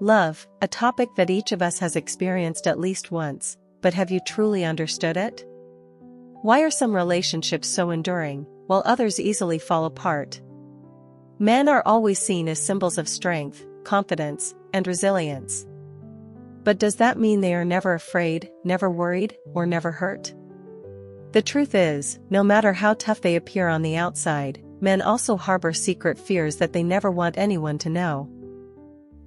Love, a topic that each of us has experienced at least once, but have you truly understood it? Why are some relationships so enduring, while others easily fall apart? Men are always seen as symbols of strength, confidence, and resilience. But does that mean they are never afraid, never worried, or never hurt? The truth is, no matter how tough they appear on the outside, men also harbor secret fears that they never want anyone to know.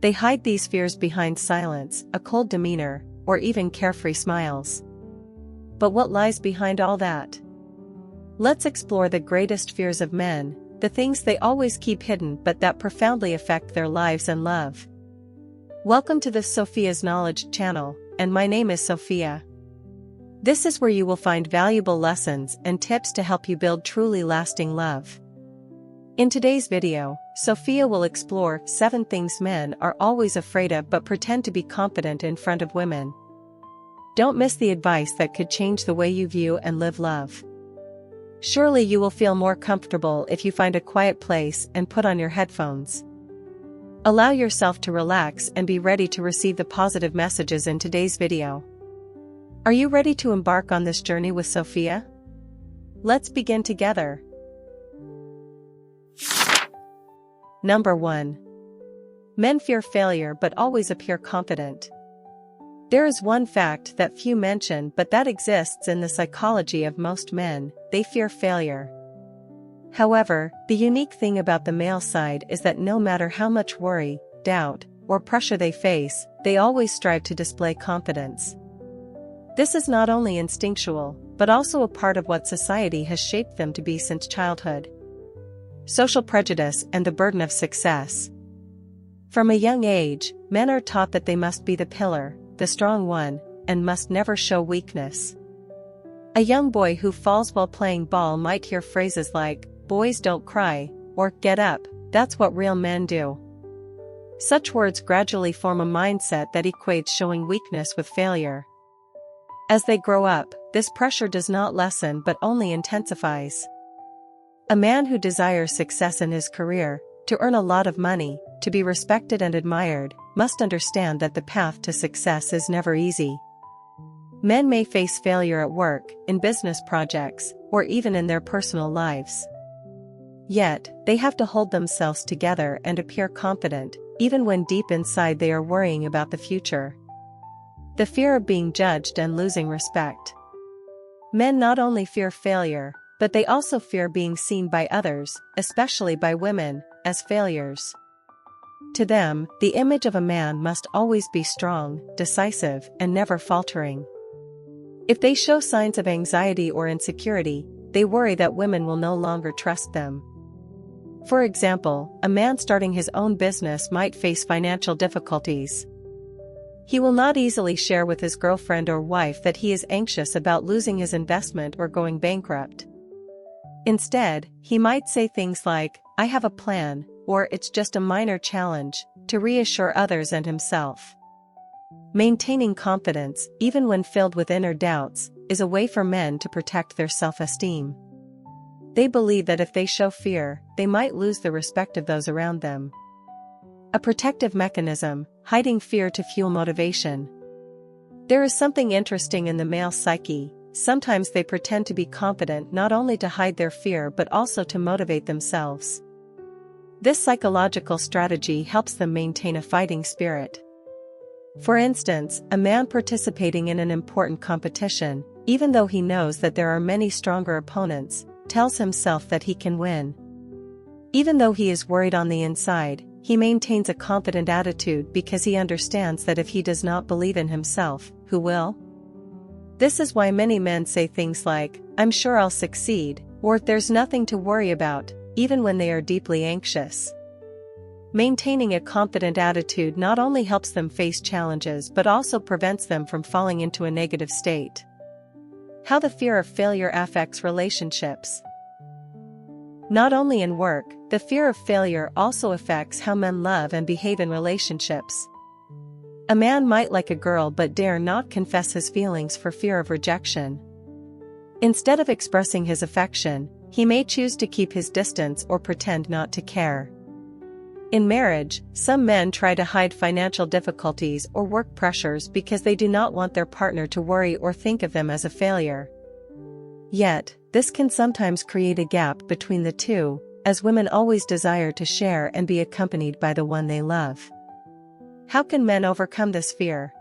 They hide these fears behind silence, a cold demeanor, or even carefree smiles. But what lies behind all that? Let's explore the greatest fears of men, the things they always keep hidden but that profoundly affect their lives and love. Welcome to the Sophia's Knowledge channel, and my name is Sophia. This is where you will find valuable lessons and tips to help you build truly lasting love. In today's video, Sophia will explore 7 things men are always afraid of but pretend to be confident in front of women. Don't miss the advice that could change the way you view and live love. Surely you will feel more comfortable if you find a quiet place and put on your headphones. Allow yourself to relax and be ready to receive the positive messages in today's video. Are you ready to embark on this journey with Sophia? Let's begin together. Number 1. Men fear failure but always appear confident. There is one fact that few mention but that exists in the psychology of most men: they fear failure. However, the unique thing about the male side is that no matter how much worry, doubt, or pressure they face, they always strive to display confidence. This is not only instinctual, but also a part of what society has shaped them to be since childhood. Social prejudice and the burden of success. From a young age, men are taught that they must be the pillar, the strong one, and must never show weakness. A young boy who falls while playing ball might hear phrases like, "Boys don't cry," or "Get up, that's what real men do." Such words gradually form a mindset that equates showing weakness with failure. As they grow up, this pressure does not lessen but only intensifies. A man who desires success in his career, to earn a lot of money, to be respected and admired, must understand that the path to success is never easy. Men may face failure at work, in business projects, or even in their personal lives. Yet, they have to hold themselves together and appear confident, even when deep inside they are worrying about the future. The fear of being judged and losing respect. Men not only fear failure, but they also fear being seen by others, especially by women, as failures. To them, the image of a man must always be strong, decisive, and never faltering. If they show signs of anxiety or insecurity, they worry that women will no longer trust them. For example, a man starting his own business might face financial difficulties. He will not easily share with his girlfriend or wife that he is anxious about losing his investment or going bankrupt. Instead, he might say things like, "I have a plan," or "It's just a minor challenge," to reassure others and himself. Maintaining confidence, even when filled with inner doubts, is a way for men to protect their self-esteem. They believe that if they show fear, they might lose the respect of those around them. A protective mechanism, hiding fear to fuel motivation. There is something interesting in the male psyche. Sometimes they pretend to be confident not only to hide their fear but also to motivate themselves. This psychological strategy helps them maintain a fighting spirit. For instance, a man participating in an important competition, even though he knows that there are many stronger opponents, tells himself that he can win. Even though he is worried on the inside, he maintains a confident attitude because he understands that if he does not believe in himself, who will? This is why many men say things like, "I'm sure I'll succeed," or "There's nothing to worry about," even when they are deeply anxious. Maintaining a confident attitude not only helps them face challenges but also prevents them from falling into a negative state. How the fear of failure affects relationships. Not only in work, the fear of failure also affects how men love and behave in relationships. A man might like a girl but dare not confess his feelings for fear of rejection. Instead of expressing his affection, he may choose to keep his distance or pretend not to care. In marriage, some men try to hide financial difficulties or work pressures because they do not want their partner to worry or think of them as a failure. Yet, this can sometimes create a gap between the two, as women always desire to share and be accompanied by the one they love. How can men overcome this fear?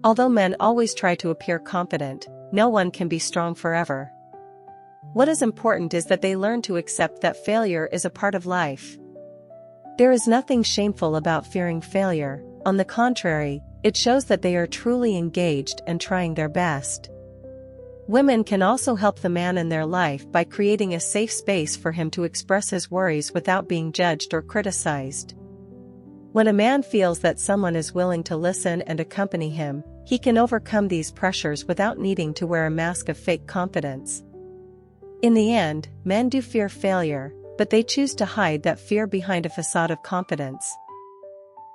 Although men always try to appear confident, no one can be strong forever. What is important is that they learn to accept that failure is a part of life. There is nothing shameful about fearing failure. On the contrary, it shows that they are truly engaged and trying their best. Women can also help the man in their life by creating a safe space for him to express his worries without being judged or criticized. When a man feels that someone is willing to listen and accompany him, he can overcome these pressures without needing to wear a mask of fake confidence. In the end, men do fear failure, but they choose to hide that fear behind a facade of confidence.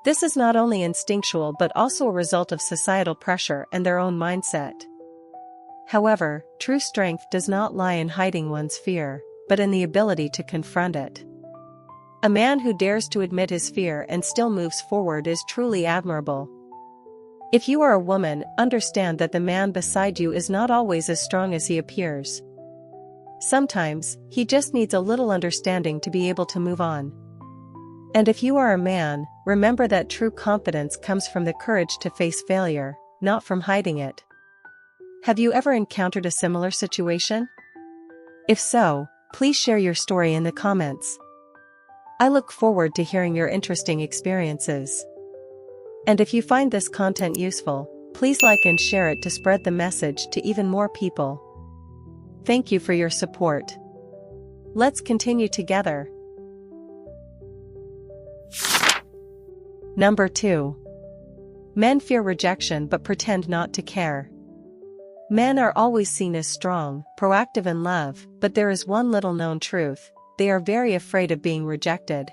This is not only instinctual but also a result of societal pressure and their own mindset. However, true strength does not lie in hiding one's fear, but in the ability to confront it. A man who dares to admit his fear and still moves forward is truly admirable. If you are a woman, understand that the man beside you is not always as strong as he appears. Sometimes, he just needs a little understanding to be able to move on. And if you are a man, remember that true confidence comes from the courage to face failure, not from hiding it. Have you ever encountered a similar situation? If so, please share your story in the comments. I look forward to hearing your interesting experiences. And if you find this content useful, please like and share it to spread the message to even more people. Thank you for your support. Let's continue together. Number 2. Men fear rejection but pretend not to care. Men are always seen as strong, proactive in love, but there is one little known truth: they are very afraid of being rejected.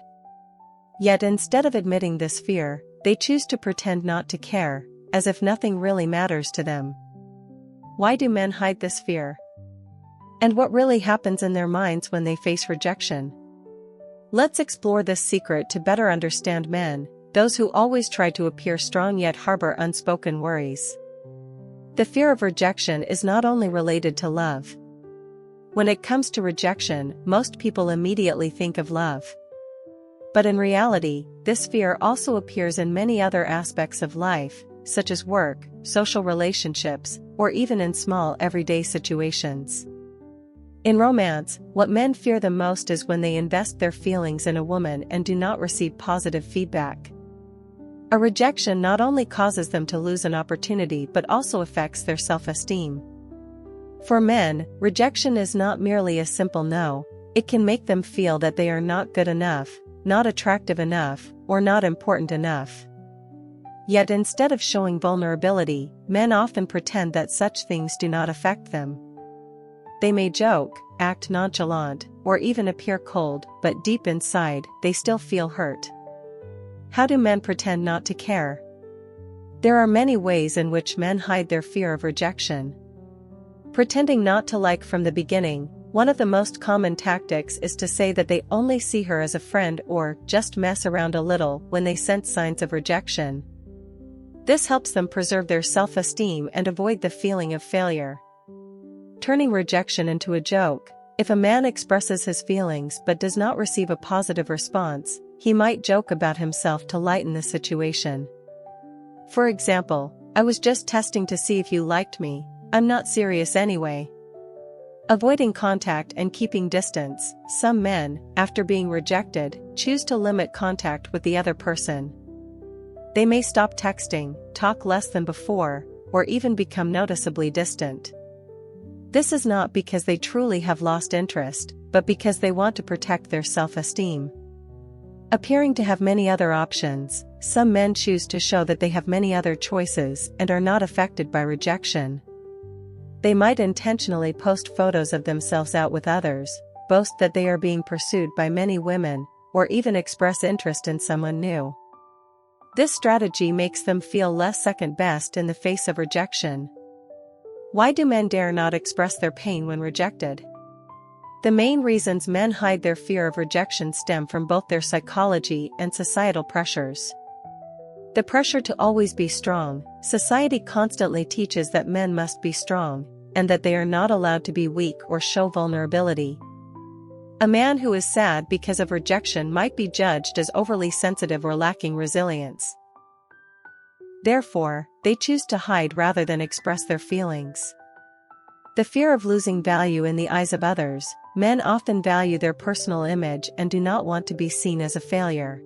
Yet instead of admitting this fear, they choose to pretend not to care, as if nothing really matters to them. Why do men hide this fear? And what really happens in their minds when they face rejection? Let's explore this secret to better understand men, those who always try to appear strong yet harbor unspoken worries. The fear of rejection is not only related to love. When it comes to rejection, most people immediately think of love. But in reality, this fear also appears in many other aspects of life, such as work, social relationships, or even in small everyday situations. In romance, what men fear the most is when they invest their feelings in a woman and do not receive positive feedback. A rejection not only causes them to lose an opportunity but also affects their self-esteem. For men, rejection is not merely a simple no, it can make them feel that they are not good enough, not attractive enough, or not important enough. Yet instead of showing vulnerability, men often pretend that such things do not affect them. They may joke, act nonchalant, or even appear cold, but deep inside, they still feel hurt. How do men pretend not to care? There are many ways in which men hide their fear of rejection. Pretending not to like from the beginning, one of the most common tactics is to say that they only see her as a friend or just mess around a little when they sense signs of rejection. This helps them preserve their self-esteem and avoid the feeling of failure. Turning rejection into a joke: if a man expresses his feelings but does not receive a positive response, he might joke about himself to lighten the situation. For example, "I was just testing to see if you liked me, I'm not serious anyway." Avoiding contact and keeping distance, some men, after being rejected, choose to limit contact with the other person. They may stop texting, talk less than before, or even become noticeably distant. This is not because they truly have lost interest, but because they want to protect their self-esteem. Appearing to have many other options, some men choose to show that they have many other choices and are not affected by rejection. They might intentionally post photos of themselves out with others, boast that they are being pursued by many women, or even express interest in someone new. This strategy makes them feel less second-best in the face of rejection. Why do men dare not express their pain when rejected? The main reasons men hide their fear of rejection stem from both their psychology and societal pressures. The pressure to always be strong. Society constantly teaches that men must be strong, and that they are not allowed to be weak or show vulnerability. A man who is sad because of rejection might be judged as overly sensitive or lacking resilience. Therefore, they choose to hide rather than express their feelings. The fear of losing value in the eyes of others. Men often value their personal image and do not want to be seen as a failure.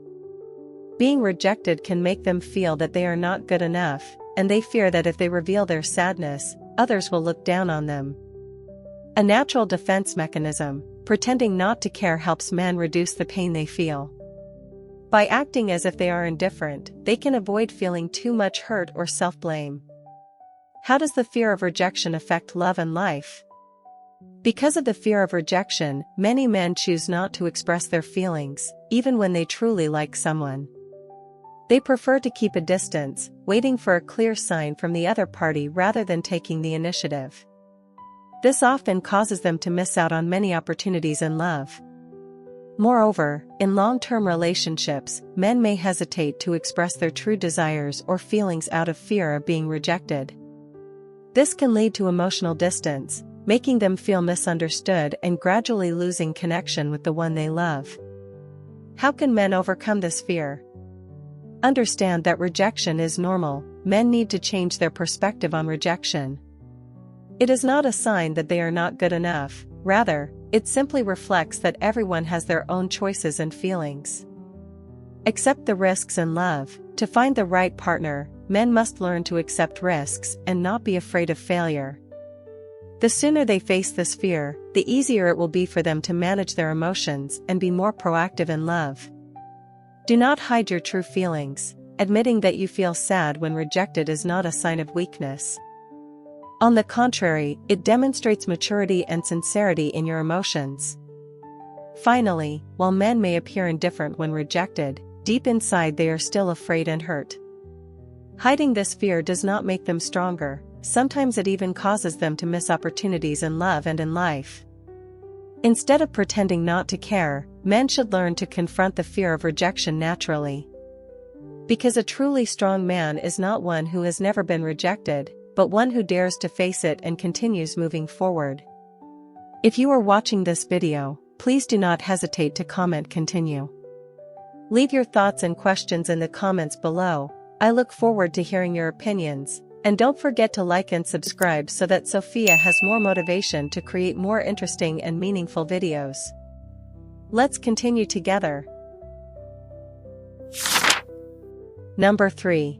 Being rejected can make them feel that they are not good enough, and they fear that if they reveal their sadness, others will look down on them. A natural defense mechanism, pretending not to care, helps men reduce the pain they feel. By acting as if they are indifferent, they can avoid feeling too much hurt or self-blame. How does the fear of rejection affect love and life? Because of the fear of rejection, many men choose not to express their feelings, even when they truly like someone. They prefer to keep a distance, waiting for a clear sign from the other party rather than taking the initiative. This often causes them to miss out on many opportunities in love. Moreover, in long-term relationships, men may hesitate to express their true desires or feelings out of fear of being rejected. This can lead to emotional distance, making them feel misunderstood and gradually losing connection with the one they love. How can men overcome this fear? Understand that rejection is normal. Men need to change their perspective on rejection. It is not a sign that they are not good enough, rather, it simply reflects that everyone has their own choices and feelings. Accept the risks in love. To find the right partner, men must learn to accept risks and not be afraid of failure. The sooner they face this fear, the easier it will be for them to manage their emotions and be more proactive in love. Do not hide your true feelings. Admitting that you feel sad when rejected is not a sign of weakness. On the contrary, it demonstrates maturity and sincerity in your emotions. Finally, while men may appear indifferent when rejected, deep inside they are still afraid and hurt. Hiding this fear does not make them stronger. Sometimes it even causes them to miss opportunities in love and in life. Instead of pretending not to care, men should learn to confront the fear of rejection naturally. Because a truly strong man is not one who has never been rejected, but one who dares to face it and continues moving forward. If you are watching this video, please do not hesitate to comment continue. Leave your thoughts and questions in the comments below. I look forward to hearing your opinions. And don't forget to like and subscribe so that Sophia has more motivation to create more interesting and meaningful videos. Let's continue together. Number 3.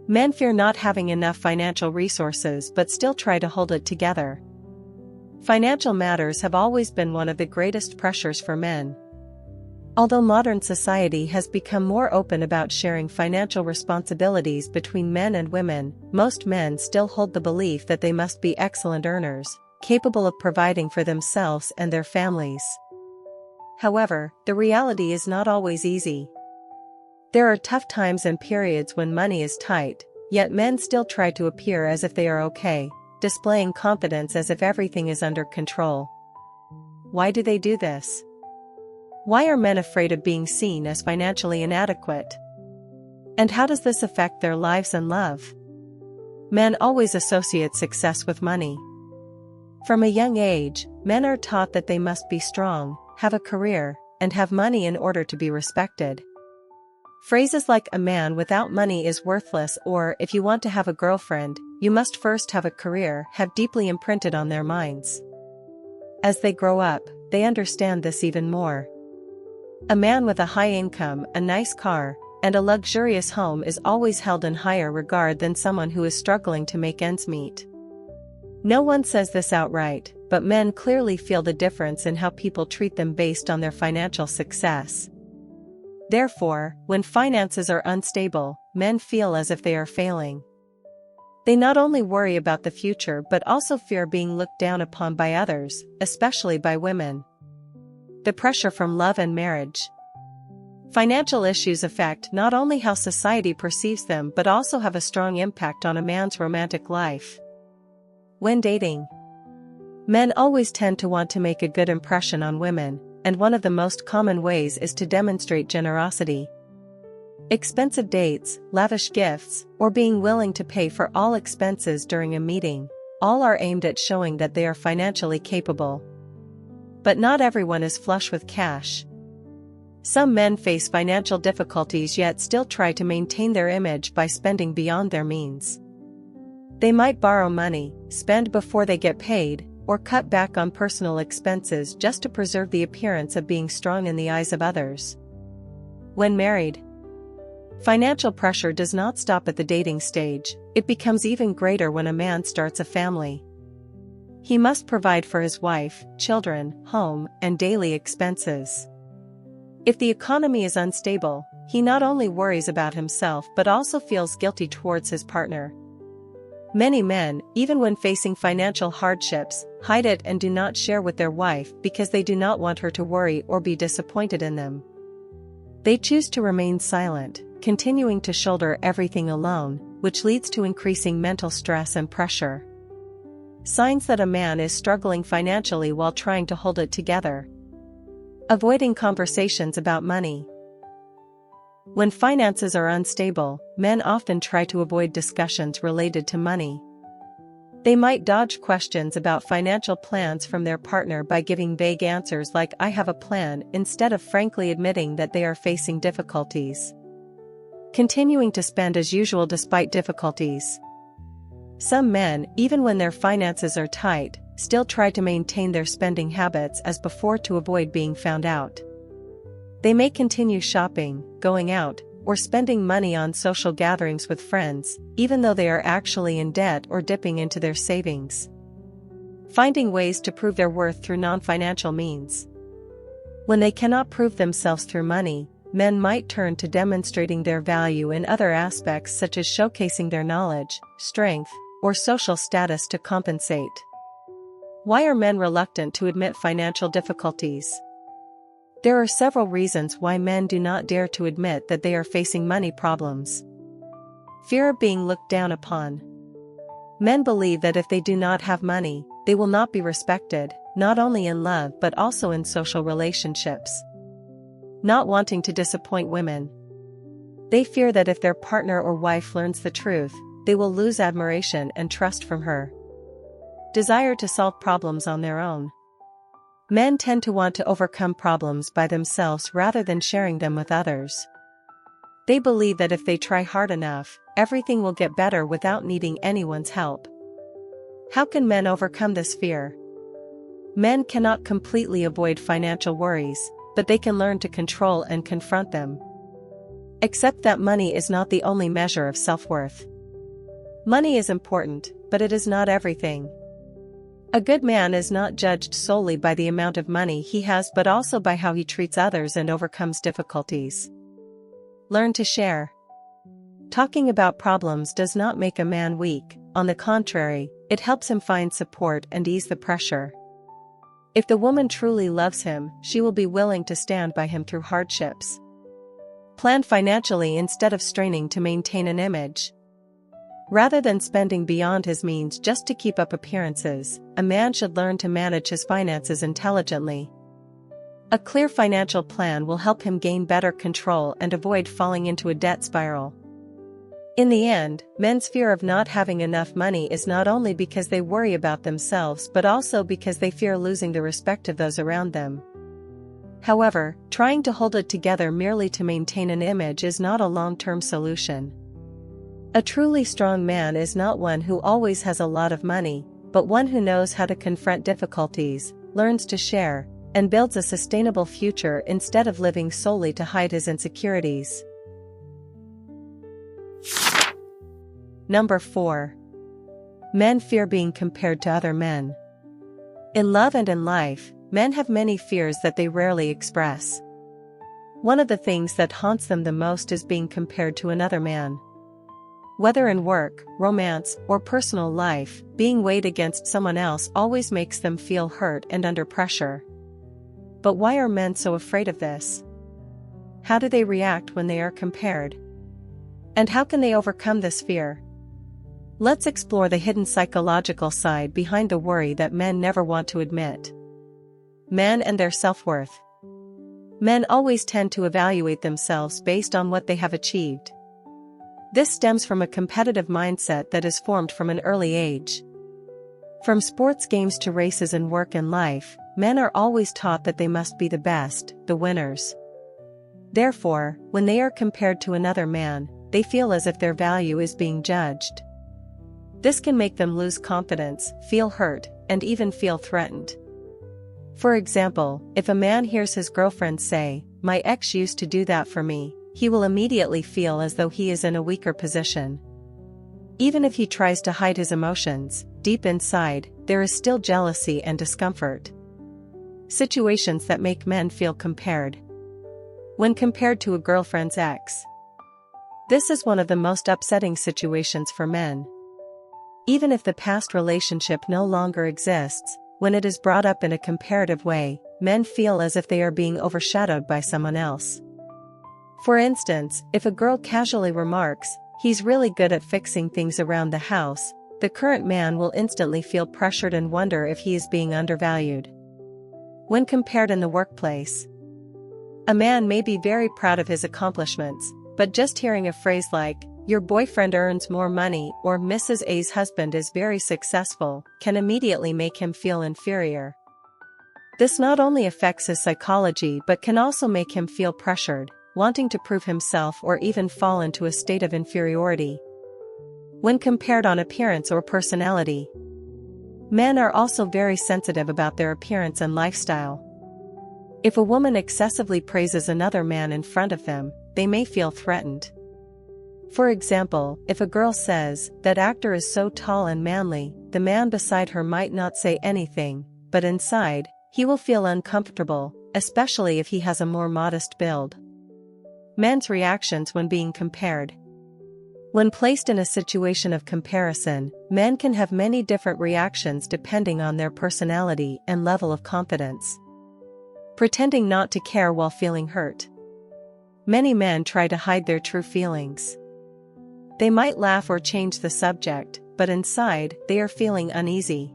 Men fear not having enough financial resources but still try to hold it together. Financial matters have always been one of the greatest pressures for men. Although modern society has become more open about sharing financial responsibilities between men and women, most men still hold the belief that they must be excellent earners, capable of providing for themselves and their families. However, the reality is not always easy. There are tough times and periods when money is tight, yet men still try to appear as if they are okay, displaying confidence as if everything is under control. Why do they do this? Why are men afraid of being seen as financially inadequate? And how does this affect their lives and love? Men always associate success with money. From a young age, men are taught that they must be strong, have a career, and have money in order to be respected. Phrases like "a man without money is worthless" or "if you want to have a girlfriend, you must first have a career" have deeply imprinted on their minds. As they grow up, they understand this even more. A man with a high income, a nice car, and a luxurious home is always held in higher regard than someone who is struggling to make ends meet. No one says this outright, but men clearly feel the difference in how people treat them based on their financial success. Therefore, when finances are unstable, men feel as if they are failing. They not only worry about the future but also fear being looked down upon by others, especially by women. The pressure from love and marriage. Financial issues affect not only how society perceives them but also have a strong impact on a man's romantic life. When dating, Men always tend to want to make a good impression on women, and one of the most common ways is to demonstrate generosity. Expensive dates, lavish gifts, or being willing to pay for all expenses during a meeting, all are aimed at showing that they are financially capable. But not everyone is flush with cash. Some men face financial difficulties yet still try to maintain their image by spending beyond their means. They might borrow money, spend before they get paid, or cut back on personal expenses just to preserve the appearance of being strong in the eyes of others. When married, financial pressure does not stop at the dating stage, it becomes even greater when a man starts a family. He must provide for his wife, children, home, and daily expenses. If the economy is unstable, he not only worries about himself but also feels guilty towards his partner. Many men, even when facing financial hardships, hide it and do not share with their wife because they do not want her to worry or be disappointed in them. They choose to remain silent, continuing to shoulder everything alone, which leads to increasing mental stress and pressure. Signs that a man is struggling financially while trying to hold it together. Avoiding conversations about money. When finances are unstable, men often try to avoid discussions related to money. They might dodge questions about financial plans from their partner by giving vague answers like "I have a plan" instead of frankly admitting that they are facing difficulties. Continuing to spend as usual despite difficulties. Some men, even when their finances are tight, still try to maintain their spending habits as before to avoid being found out. They may continue shopping, going out, or spending money on social gatherings with friends, even though they are actually in debt or dipping into their savings. Finding ways to prove their worth through non-financial means. When they cannot prove themselves through money, men might turn to demonstrating their value in other aspects such as showcasing their knowledge, strength, or social status to compensate. Why are men reluctant to admit financial difficulties? There are several reasons why men do not dare to admit that they are facing money problems. Fear of being looked down upon. Men believe that if they do not have money, they will not be respected, not only in love but also in social relationships. Not wanting to disappoint women. They fear that if their partner or wife learns the truth, they will lose admiration and trust from her. Desire to solve problems on their own. Men tend to want to overcome problems by themselves rather than sharing them with others. They believe that if they try hard enough, everything will get better without needing anyone's help. How can men overcome this fear? Men cannot completely avoid financial worries, but they can learn to control and confront them. Accept that money is not the only measure of self-worth. Money is important, but it is not everything. A good man is not judged solely by the amount of money he has but also by how he treats others and overcomes difficulties. Learn to share. Talking about problems does not make a man weak, on the contrary, it helps him find support and ease the pressure. If the woman truly loves him, she will be willing to stand by him through hardships. Plan financially instead of straining to maintain an image. Rather than spending beyond his means just to keep up appearances, a man should learn to manage his finances intelligently. A clear financial plan will help him gain better control and avoid falling into a debt spiral. In the end, men's fear of not having enough money is not only because they worry about themselves but also because they fear losing the respect of those around them. However, trying to hold it together merely to maintain an image is not a long-term solution. A truly strong man is not one who always has a lot of money, but one who knows how to confront difficulties, learns to share, and builds a sustainable future instead of living solely to hide his insecurities. Number 4. Men fear being compared to other men. In love and in life, men have many fears that they rarely express. One of the things that haunts them the most is being compared to another man. Whether in work, romance, or personal life, being weighed against someone else always makes them feel hurt and under pressure. But why are men so afraid of this? How do they react when they are compared? And how can they overcome this fear? Let's explore the hidden psychological side behind the worry that men never want to admit. Men and their self-worth. Men always tend to evaluate themselves based on what they have achieved. This stems from a competitive mindset that is formed from an early age. From sports games to races in work and life, men are always taught that they must be the best, the winners. Therefore, when they are compared to another man, they feel as if their value is being judged. This can make them lose confidence, feel hurt, and even feel threatened. For example, if a man hears his girlfriend say, "My ex used to do that for me," he will immediately feel as though he is in a weaker position. Even if he tries to hide his emotions, deep inside, there is still jealousy and discomfort. Situations that make men feel compared. When compared to a girlfriend's ex. This is one of the most upsetting situations for men. Even if the past relationship no longer exists, when it is brought up in a comparative way, men feel as if they are being overshadowed by someone else. For instance, if a girl casually remarks, "He's really good at fixing things around the house," the current man will instantly feel pressured and wonder if he is being undervalued. When compared in the workplace, a man may be very proud of his accomplishments, but just hearing a phrase like, "Your boyfriend earns more money," or "Mrs. A's husband is very successful," can immediately make him feel inferior. This not only affects his psychology but can also make him feel pressured, wanting to prove himself or even fall into a state of inferiority. When compared on appearance or personality, men are also very sensitive about their appearance and lifestyle. If a woman excessively praises another man in front of them, they may feel threatened. For example, if a girl says, "That actor is so tall and manly," the man beside her might not say anything, but inside, he will feel uncomfortable, especially if he has a more modest build. Men's reactions when being compared. When placed in a situation of comparison, men can have many different reactions depending on their personality and level of confidence. Pretending not to care while feeling hurt. Many men try to hide their true feelings. They might laugh or change the subject, but inside, they are feeling uneasy.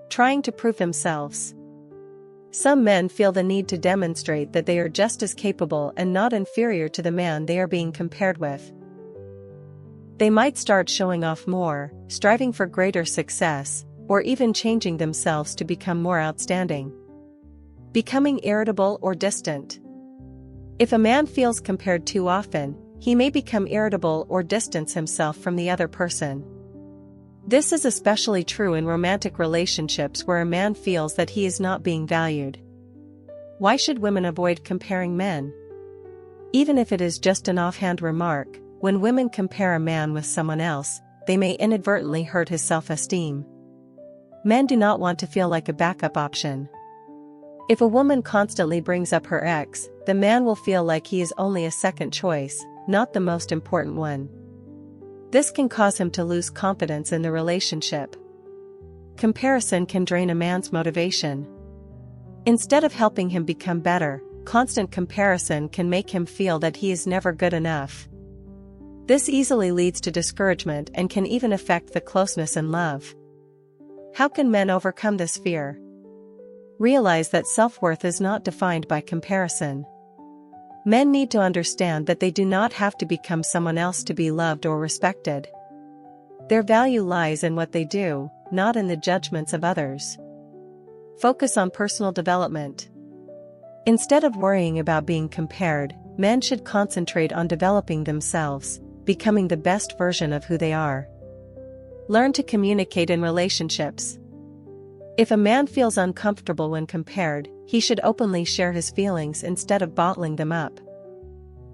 Trying to prove themselves. Some men feel the need to demonstrate that they are just as capable and not inferior to the man they are being compared with. They might start showing off more, striving for greater success, or even changing themselves to become more outstanding. Becoming irritable or distant. If a man feels compared too often, he may become irritable or distance himself from the other person. This is especially true in romantic relationships where a man feels that he is not being valued. Why should women avoid comparing men? Even if it is just an offhand remark, when women compare a man with someone else, they may inadvertently hurt his self-esteem. Men do not want to feel like a backup option. If a woman constantly brings up her ex, the man will feel like he is only a second choice, not the most important one. This can cause him to lose confidence in the relationship. Comparison can drain a man's motivation. Instead of helping him become better, constant comparison can make him feel that he is never good enough. This easily leads to discouragement and can even affect the closeness in love. How can men overcome this fear? Realize that self-worth is not defined by comparison. Men need to understand that they do not have to become someone else to be loved or respected. Their value lies in what they do, not in the judgments of others. Focus on personal development. Instead of worrying about being compared, men should concentrate on developing themselves, becoming the best version of who they are. Learn to communicate in relationships. If a man feels uncomfortable when compared, he should openly share his feelings instead of bottling them up.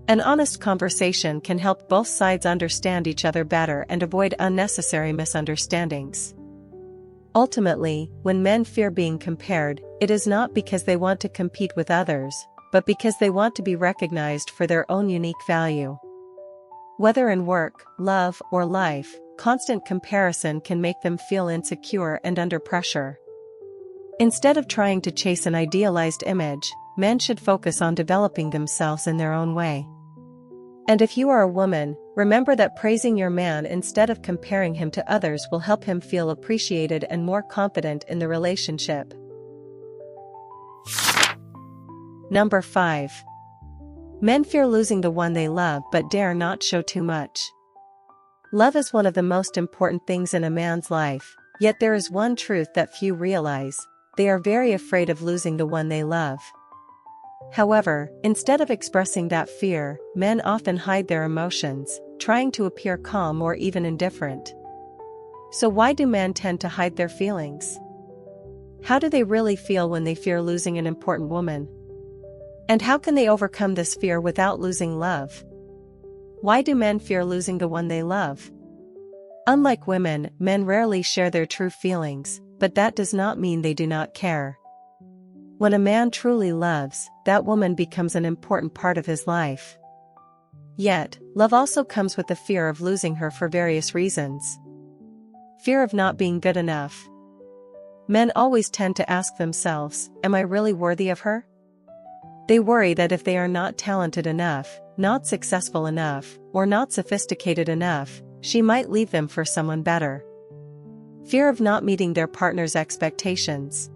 An honest conversation can help both sides understand each other better and avoid unnecessary misunderstandings. Ultimately, when men fear being compared, it is not because they want to compete with others, but because they want to be recognized for their own unique value. Whether in work, love, or life, constant comparison can make them feel insecure and under pressure. Instead of trying to chase an idealized image, men should focus on developing themselves in their own way. And if you are a woman, remember that praising your man instead of comparing him to others will help him feel appreciated and more confident in the relationship. Number 5. Men fear losing the one they love but dare not show too much. Love is one of the most important things in a man's life, yet there is one truth that few realize: they are very afraid of losing the one they love. However, instead of expressing that fear, men often hide their emotions, trying to appear calm or even indifferent. So why do men tend to hide their feelings? How do they really feel when they fear losing an important woman? And how can they overcome this fear without losing love? Why do men fear losing the one they love? Unlike women, men rarely share their true feelings, but that does not mean they do not care. When a man truly loves, that woman becomes an important part of his life. Yet, love also comes with the fear of losing her for various reasons. Fear of not being good enough. Men always tend to ask themselves, am I really worthy of her? They worry that if they are not talented enough, not successful enough, or not sophisticated enough, she might leave them for someone better. Fear of not meeting their partner's expectations.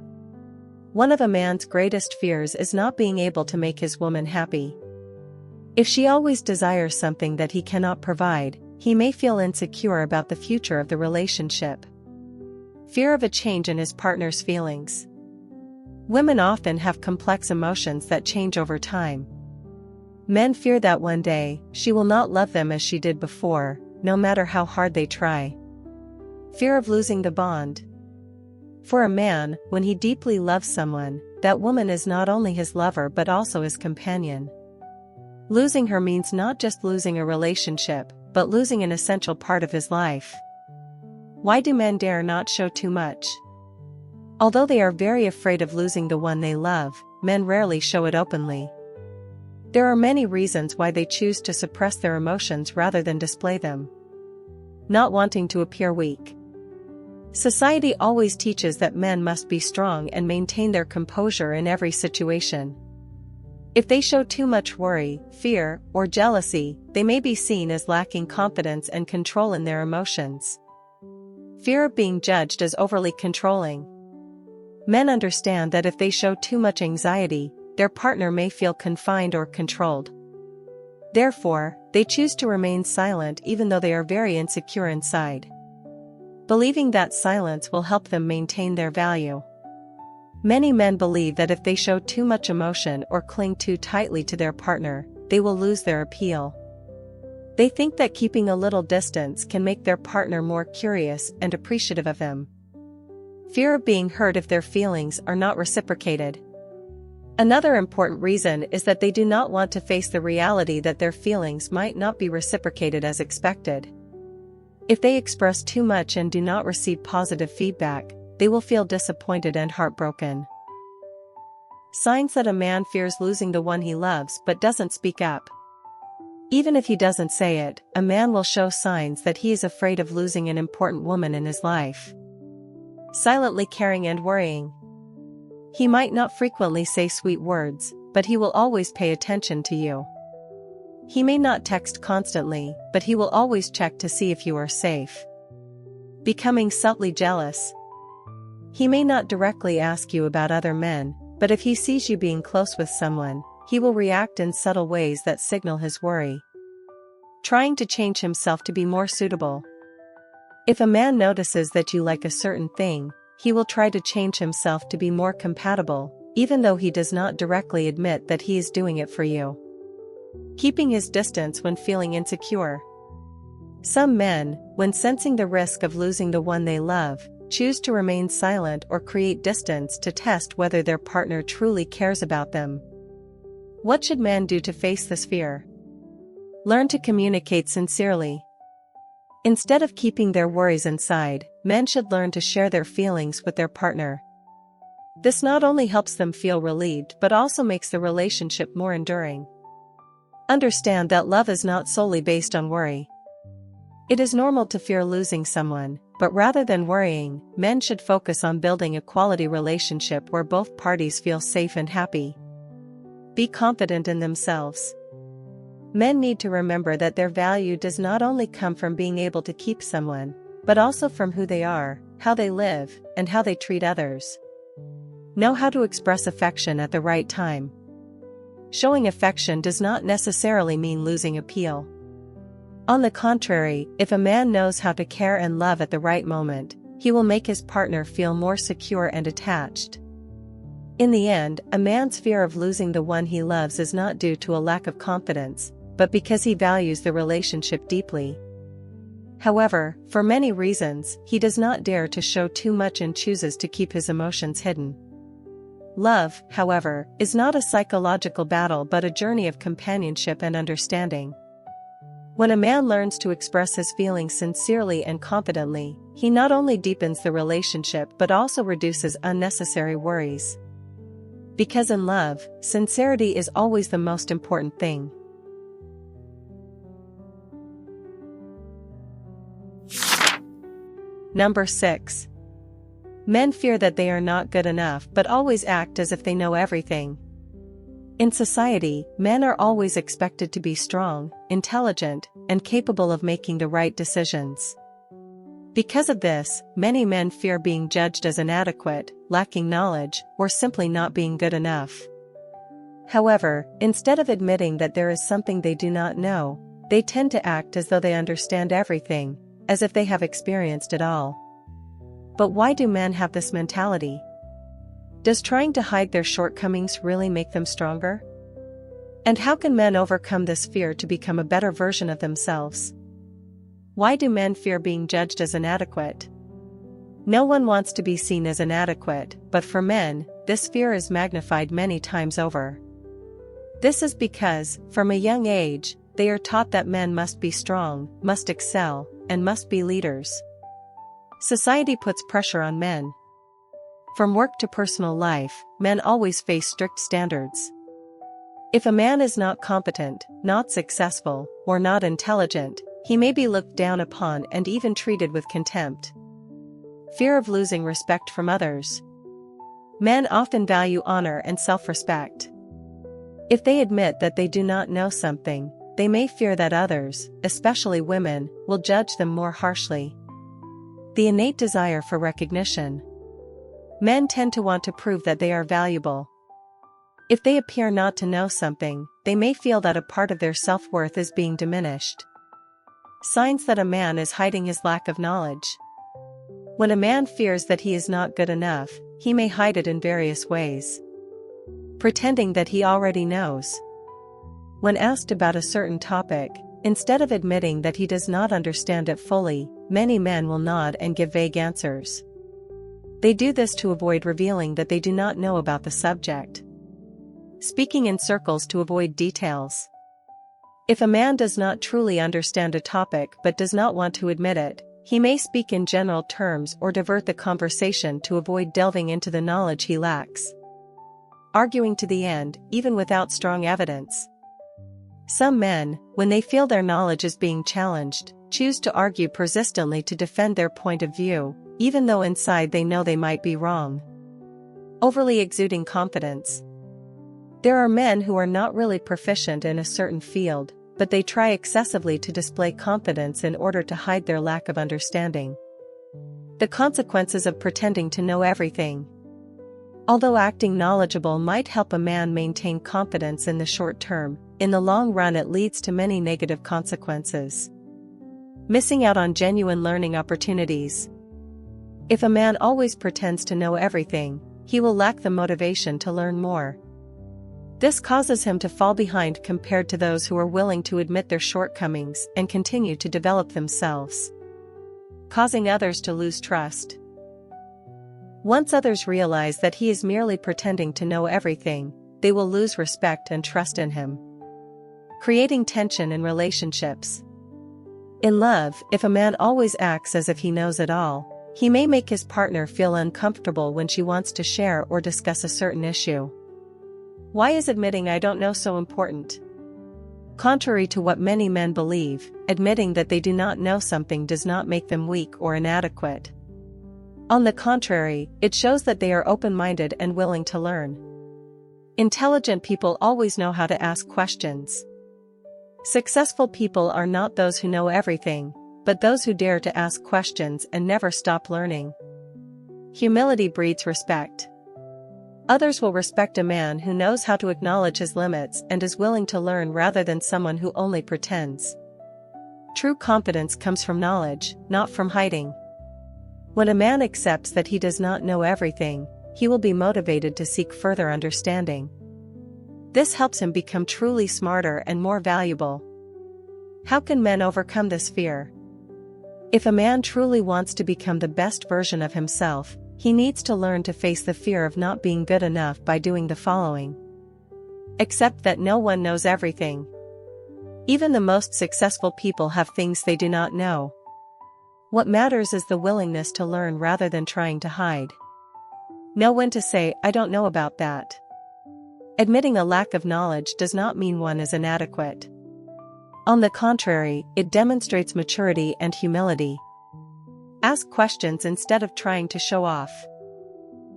One of a man's greatest fears is not being able to make his woman happy. If she always desires something that he cannot provide, he may feel insecure about the future of the relationship. Fear of a change in his partner's feelings. Women often have complex emotions that change over time. Men fear that one day, she will not love them as she did before, no matter how hard they try. Fear of losing the bond. For a man, when he deeply loves someone, that woman is not only his lover but also his companion. Losing her means not just losing a relationship, but losing an essential part of his life. Why do men dare not show too much? Although they are very afraid of losing the one they love, men rarely show it openly. There are many reasons why they choose to suppress their emotions rather than display them. Not wanting to appear weak. Society always teaches that men must be strong and maintain their composure in every situation. If they show too much worry, fear, or jealousy, they may be seen as lacking confidence and control in their emotions. Fear of being judged as overly controlling. Men understand that if they show too much anxiety, their partner may feel confined or controlled. Therefore, they choose to remain silent even though they are very insecure inside, believing that silence will help them maintain their value. Many men believe that if they show too much emotion or cling too tightly to their partner, they will lose their appeal. They think that keeping a little distance can make their partner more curious and appreciative of them. Fear of being hurt if their feelings are not reciprocated. Another important reason is that they do not want to face the reality that their feelings might not be reciprocated as expected. If they express too much and do not receive positive feedback, they will feel disappointed and heartbroken. Signs that a man fears losing the one he loves but doesn't speak up. Even if he doesn't say it, a man will show signs that he is afraid of losing an important woman in his life. Silently caring and worrying. He might not frequently say sweet words, but he will always pay attention to you. He may not text constantly, but he will always check to see if you are safe. Becoming subtly jealous. He may not directly ask you about other men, but if he sees you being close with someone, he will react in subtle ways that signal his worry. Trying to change himself to be more suitable. If a man notices that you like a certain thing, he will try to change himself to be more compatible, even though he does not directly admit that he is doing it for you. Keeping his distance when feeling insecure. Some men, when sensing the risk of losing the one they love, choose to remain silent or create distance to test whether their partner truly cares about them. What should men do to face this fear? Learn to communicate sincerely. Instead of keeping their worries inside, men should learn to share their feelings with their partner. This not only helps them feel relieved but also makes the relationship more enduring. Understand that love is not solely based on worry. It is normal to fear losing someone, but rather than worrying, men should focus on building a quality relationship where both parties feel safe and happy. Be confident in themselves. Men need to remember that their value does not only come from being able to keep someone, but also from who they are, how they live, and how they treat others. Know how to express affection at the right time. Showing affection does not necessarily mean losing appeal. On the contrary, if a man knows how to care and love at the right moment, he will make his partner feel more secure and attached. In the end, a man's fear of losing the one he loves is not due to a lack of confidence, but because he values the relationship deeply. However, for many reasons, he does not dare to show too much and chooses to keep his emotions hidden. Love, however, is not a psychological battle but a journey of companionship and understanding. When a man learns to express his feelings sincerely and confidently, he not only deepens the relationship but also reduces unnecessary worries. Because in love, sincerity is always the most important thing. Number 6. Men fear that they are not good enough but always act as if they know everything. In society, men are always expected to be strong, intelligent, and capable of making the right decisions. Because of this, many men fear being judged as inadequate, lacking knowledge, or simply not being good enough. However, instead of admitting that there is something they do not know, they tend to act as though they understand everything, as if they have experienced it all. But why do men have this mentality? Does trying to hide their shortcomings really make them stronger? And how can men overcome this fear to become a better version of themselves? Why do men fear being judged as inadequate? No one wants to be seen as inadequate, but for men, this fear is magnified many times over. This is because, from a young age, they are taught that men must be strong, must excel, and must be leaders. Society puts pressure on men. From work to personal life, men always face strict standards. If a man is not competent, not successful, or not intelligent, he may be looked down upon and even treated with contempt. Fear of losing respect from others. Men often value honor and self-respect. If they admit that they do not know something, they may fear that others, especially women, will judge them more harshly. The innate desire for recognition. Men tend to want to prove that they are valuable. If they appear not to know something, they may feel that a part of their self-worth is being diminished. Signs that a man is hiding his lack of knowledge. When a man fears that he is not good enough, he may hide it in various ways. Pretending that he already knows. When asked about a certain topic, instead of admitting that he does not understand it fully, many men will nod and give vague answers. They do this to avoid revealing that they do not know about the subject. Speaking in circles to avoid details. If a man does not truly understand a topic but does not want to admit it, he may speak in general terms or divert the conversation to avoid delving into the knowledge he lacks. Arguing to the end, even without strong evidence. Some men, when they feel their knowledge is being challenged, choose to argue persistently to defend their point of view, even though inside they know they might be wrong. Overly exuding confidence. There are men who are not really proficient in a certain field, but they try excessively to display confidence in order to hide their lack of understanding. The consequences of pretending to know everything. Although acting knowledgeable might help a man maintain confidence in the short term, in the long run it leads to many negative consequences. Missing out on genuine learning opportunities. If a man always pretends to know everything, he will lack the motivation to learn more. This causes him to fall behind compared to those who are willing to admit their shortcomings and continue to develop themselves. Causing others to lose trust. Once others realize that he is merely pretending to know everything, they will lose respect and trust in him. Creating tension in relationships. In love, if a man always acts as if he knows it all, he may make his partner feel uncomfortable when she wants to share or discuss a certain issue. Why is admitting I don't know so important? Contrary to what many men believe, admitting that they do not know something does not make them weak or inadequate. On the contrary, it shows that they are open-minded and willing to learn. Intelligent people always know how to ask questions. Successful people are not those who know everything, but those who dare to ask questions and never stop learning. Humility breeds respect. Others will respect a man who knows how to acknowledge his limits and is willing to learn rather than someone who only pretends. True confidence comes from knowledge, not from hiding. When a man accepts that he does not know everything, he will be motivated to seek further understanding. This helps him become truly smarter and more valuable. How can men overcome this fear? If a man truly wants to become the best version of himself, he needs to learn to face the fear of not being good enough by doing the following. Accept that no one knows everything. Even the most successful people have things they do not know. What matters is the willingness to learn rather than trying to hide. Know when to say, "I don't know about that." Admitting a lack of knowledge does not mean one is inadequate. On the contrary, it demonstrates maturity and humility. Ask questions instead of trying to show off.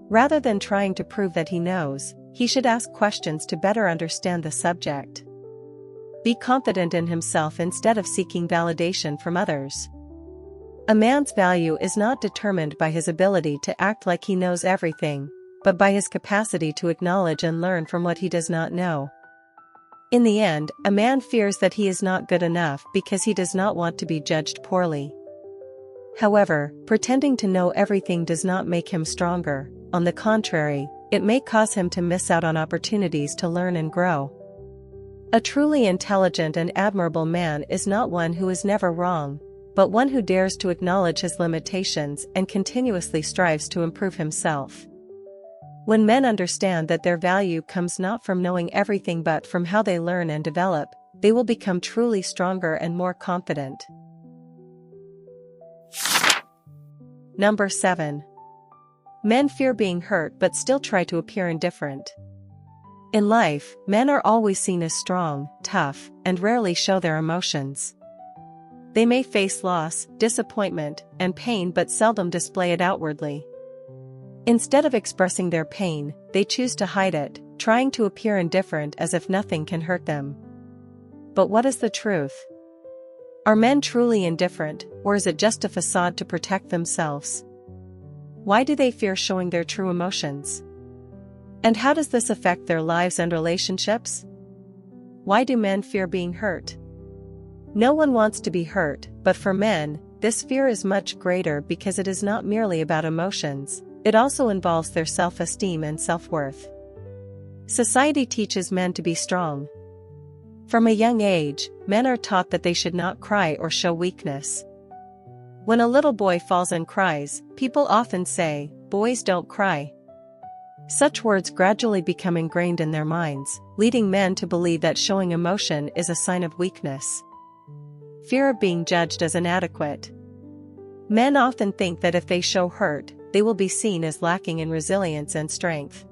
Rather than trying to prove that he knows, he should ask questions to better understand the subject. Be confident in himself instead of seeking validation from others. A man's value is not determined by his ability to act like he knows everything, but by his capacity to acknowledge and learn from what he does not know. In the end, a man fears that he is not good enough because he does not want to be judged poorly. However, pretending to know everything does not make him stronger. On the contrary, it may cause him to miss out on opportunities to learn and grow. A truly intelligent and admirable man is not one who is never wrong, but one who dares to acknowledge his limitations and continuously strives to improve himself. When men understand that their value comes not from knowing everything but from how they learn and develop, they will become truly stronger and more confident. Number 7. Men fear being hurt but still try to appear indifferent. In life, men are always seen as strong, tough, and rarely show their emotions. They may face loss, disappointment, and pain but seldom display it outwardly. Instead of expressing their pain, they choose to hide it, trying to appear indifferent as if nothing can hurt them. But what is the truth? Are men truly indifferent, or is it just a facade to protect themselves? Why do they fear showing their true emotions? And how does this affect their lives and relationships? Why do men fear being hurt? No one wants to be hurt, but for men, this fear is much greater because it is not merely about emotions, it also involves their self-esteem and self-worth. Society teaches men to be strong. From a young age, men are taught that they should not cry or show weakness. When a little boy falls and cries, people often say, "Boys don't cry." Such words gradually become ingrained in their minds, leading men to believe that showing emotion is a sign of weakness. Fear of being judged as inadequate. Men often think that if they show hurt, they will be seen as lacking in resilience and strength.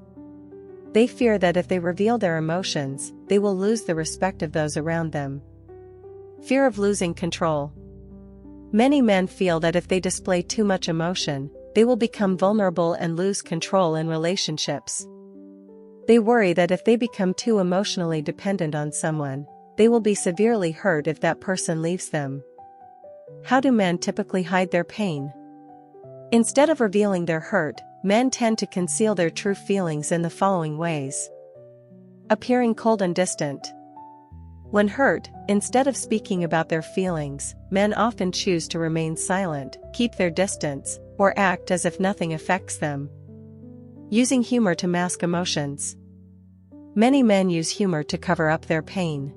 They fear that if they reveal their emotions, they will lose the respect of those around them. Fear of losing control. Many men feel that if they display too much emotion, they will become vulnerable and lose control in relationships. They worry that if they become too emotionally dependent on someone, they will be severely hurt if that person leaves them. How do men typically hide their pain? Instead of revealing their hurt, men tend to conceal their true feelings in the following ways. Appearing cold and distant. When hurt, instead of speaking about their feelings, men often choose to remain silent, keep their distance, or act as if nothing affects them. Using humor to mask emotions. Many men use humor to cover up their pain.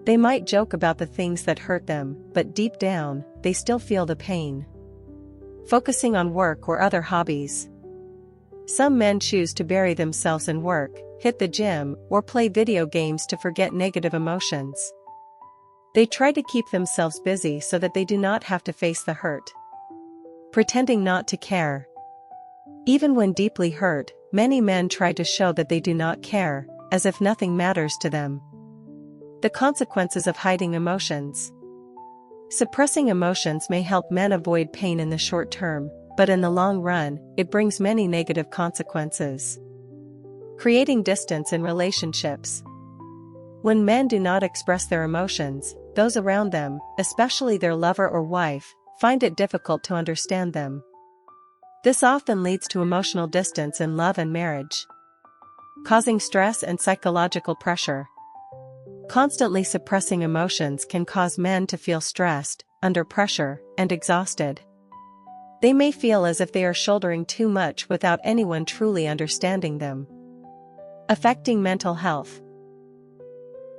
They might joke about the things that hurt them, but deep down, they still feel the pain. Focusing on work or other hobbies. Some men choose to bury themselves in work, hit the gym, or play video games to forget negative emotions. They try to keep themselves busy so that they do not have to face the hurt. Pretending not to care. Even when deeply hurt, many men try to show that they do not care, as if nothing matters to them. The consequences of hiding emotions. Suppressing emotions may help men avoid pain in the short term, but in the long run, it brings many negative consequences. Creating distance in relationships. When men do not express their emotions, those around them, especially their lover or wife, find it difficult to understand them. This often leads to emotional distance in love and marriage, causing stress and psychological pressure. Constantly suppressing emotions can cause men to feel stressed, under pressure, and exhausted. They may feel as if they are shouldering too much without anyone truly understanding them. Affecting mental health.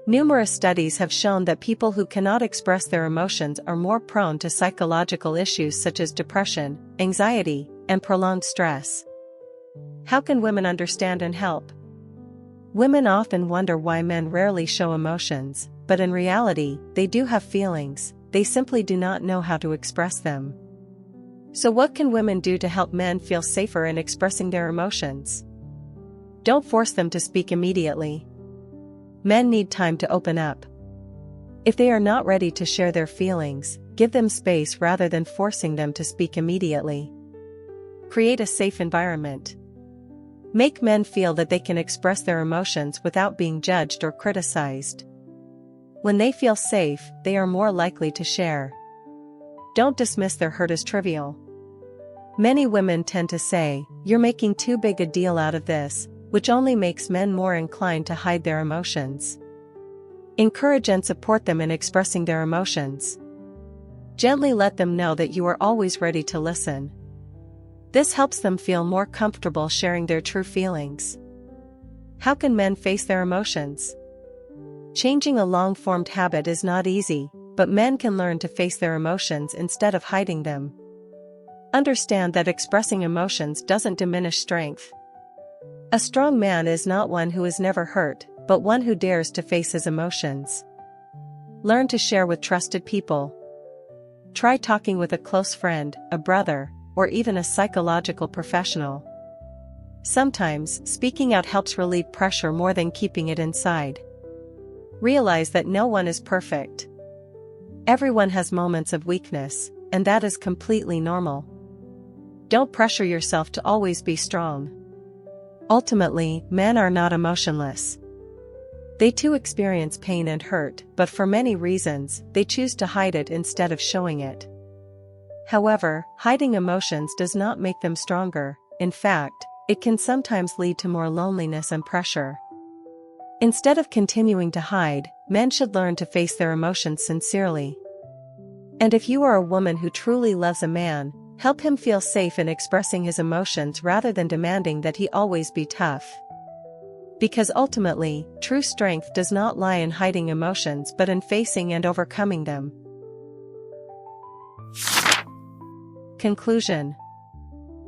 Numerous studies have shown that people who cannot express their emotions are more prone to psychological issues such as depression, anxiety, and prolonged stress. How can women understand and help? Women often wonder why men rarely show emotions, but in reality, they do have feelings, they simply do not know how to express them. So what can women do to help men feel safer in expressing their emotions? Don't force them to speak immediately. Men need time to open up. If they are not ready to share their feelings, give them space rather than forcing them to speak immediately. Create a safe environment. Make men feel that they can express their emotions without being judged or criticized. When they feel safe, they are more likely to share. Don't dismiss their hurt as trivial. Many women tend to say, "You're making too big a deal out of this," which only makes men more inclined to hide their emotions. Encourage and support them in expressing their emotions. Gently let them know that you are always ready to listen. This helps them feel more comfortable sharing their true feelings. How can men face their emotions? Changing a long-formed habit is not easy, but men can learn to face their emotions instead of hiding them. Understand that expressing emotions doesn't diminish strength. A strong man is not one who is never hurt, but one who dares to face his emotions. Learn to share with trusted people. Try talking with a close friend, a brother, or even a psychological professional. Sometimes, speaking out helps relieve pressure more than keeping it inside. Realize that no one is perfect. Everyone has moments of weakness, and that is completely normal. Don't pressure yourself to always be strong. Ultimately, men are not emotionless. They too experience pain and hurt, but for many reasons, they choose to hide it instead of showing it. However, hiding emotions does not make them stronger. In fact, it can sometimes lead to more loneliness and pressure. Instead of continuing to hide, men should learn to face their emotions sincerely. And if you are a woman who truly loves a man, help him feel safe in expressing his emotions rather than demanding that he always be tough. Because ultimately, true strength does not lie in hiding emotions but in facing and overcoming them. Conclusion.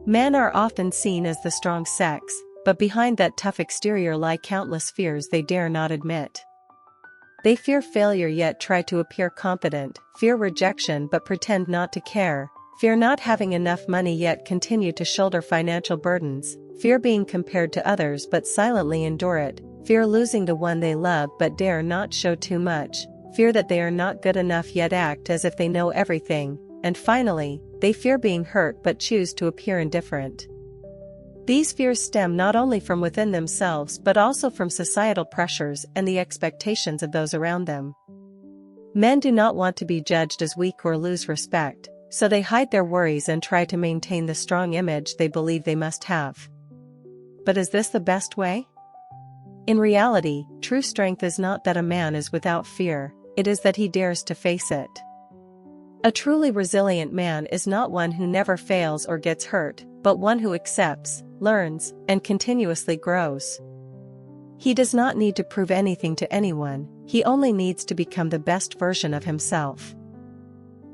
Men are often seen as the strong sex, but behind that tough exterior lie countless fears they dare not admit. They fear failure yet try to appear confident, fear rejection but pretend not to care, fear not having enough money yet continue to shoulder financial burdens, fear being compared to others but silently endure it, fear losing the one they love but dare not show too much, fear that they are not good enough yet act as if they know everything, and finally, they fear being hurt but choose to appear indifferent. These fears stem not only from within themselves but also from societal pressures and the expectations of those around them. Men do not want to be judged as weak or lose respect, so they hide their worries and try to maintain the strong image they believe they must have. But is this the best way? In reality, true strength is not that a man is without fear, it is that he dares to face it. A truly resilient man is not one who never fails or gets hurt, but one who accepts, learns, and continuously grows. He does not need to prove anything to anyone, he only needs to become the best version of himself.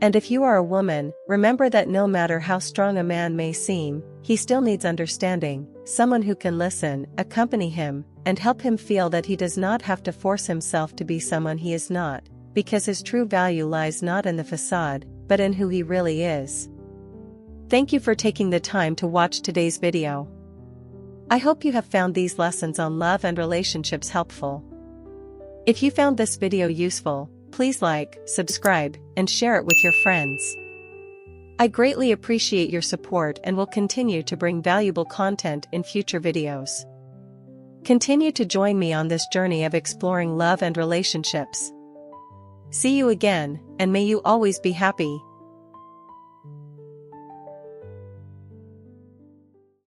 And if you are a woman, remember that no matter how strong a man may seem, he still needs understanding, someone who can listen, accompany him, and help him feel that he does not have to force himself to be someone he is not, because his true value lies not in the facade, but in who he really is. Thank you for taking the time to watch today's video. I hope you have found these lessons on love and relationships helpful. If you found this video useful, please like, subscribe, and share it with your friends. I greatly appreciate your support and will continue to bring valuable content in future videos. Continue to join me on this journey of exploring love and relationships. See you again, and may you always be happy.